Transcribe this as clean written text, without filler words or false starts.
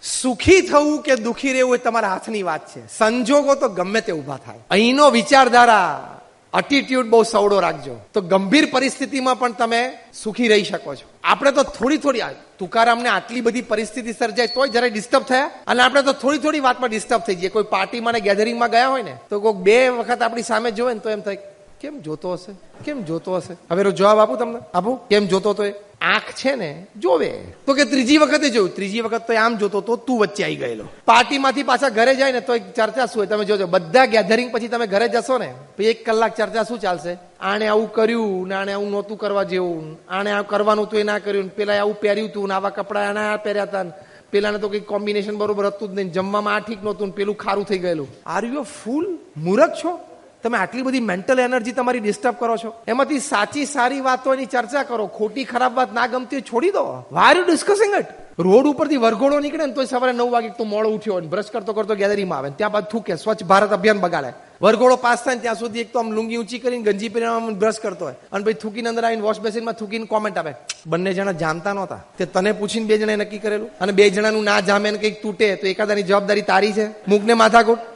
સુખી થવું કે દુખી રહેવું એ તમારા હાથની વાત છે. સંજોગો તો ગમે તે ઉભા થાય. અહીંનો વિચારધારા, એટીટ્યુડ બહુ સવડો રાખજો, તો ગંભીર પરિસ્થિતિમાં પણ તમે સુખી રહી શકો છો. આપણે તો થોડી તુકારામને આટલી બધી પરિસ્થિતિ સર્જાય તોય જરા ડિસ્ટર્બ થયા, અને આપણે તો થોડી વાતમાં ડિસ્ટર્બ થઈ જઈએ. કોઈ પાર્ટીમાં ને ગેધરિંગમાં ગયા હોય ને તો કોઈક 2 વખત આપણી સામે જોવે ને તો એમ થાય કેમ જોતો હશે, કેમ જોતો હશે. હવે એનો જવાબ આપું તમને, આપું કેમ જોતો તો? આંખ છે ને જોવે તો કે ત્રીજી વખતે જોયું, ત્રીજી વખત તો આમ જોતો તો તું વચ્ચે આવી ગયેલો. પાર્ટીમાંથી પાછા ઘરે જાય ને તો એક ચર્ચા શું હોય તમે જોજો. બધા ગેધરિંગ પછી તમે ઘરે જશો ને 1 કલાક ચર્ચા શું ચાલશે? આણે આવું કર્યું ને આણે આવું નહોતું કરવા જેવું, આણે આવું કરવાનું તો એ ના કર્યું, પેલા આવું પહેર્યું તું ને આવા કપડા આને આ પહેર્યા હતા, પેલાને તો કઈ કોમ્બિનેશન બરોબર હતું જ નહીં, જમવામાં આ ઠીક નહોતું, પેલું ખારું થઈ ગયેલું. આર યુ ફૂલ? મૂર્ખ છો તમે? આટલી બધી મેન્ટલ એનર્જી તમારી ડિસ્ટર્બ કરો છો. એમાંથી સાચી સારી વાતોની ચર્ચા કરો, ખોટી ખરાબ વાત ના ગમતી હોય છોડી દો. Why are you discussing it? Road ઉપરથી વરઘોડો નીકળે ને તો સવારે 9 વાગે તો મોડો ઉઠ્યો હોય, બ્રશ કરતો કરતો ગેલેરીમાં આવે, ત્યાં બાદ થૂકે, સ્વચ્છ ભારત અભિયાન બગાડે. વરઘોડો પાસ થાય ને ત્યાં સુધી એક તો આમ લુંગી ઊંચી કરીને ગંજી પહેરીને બ્રશ કરતો હોય, અને પછી થૂકીને અંદર આવીને વોશ બેસિનમાં થૂકીને કોમેન્ટ આપે. બંને જણા જાણતા નહોતા, તે તને પૂછીને 2 જણાએ નક્કી કરેલું, અને 2 જણાનું ના જામે ને કંઈક તૂટે તો એકાદાની જવાબદારી તારી છે. મૂકને માથાકૂટ.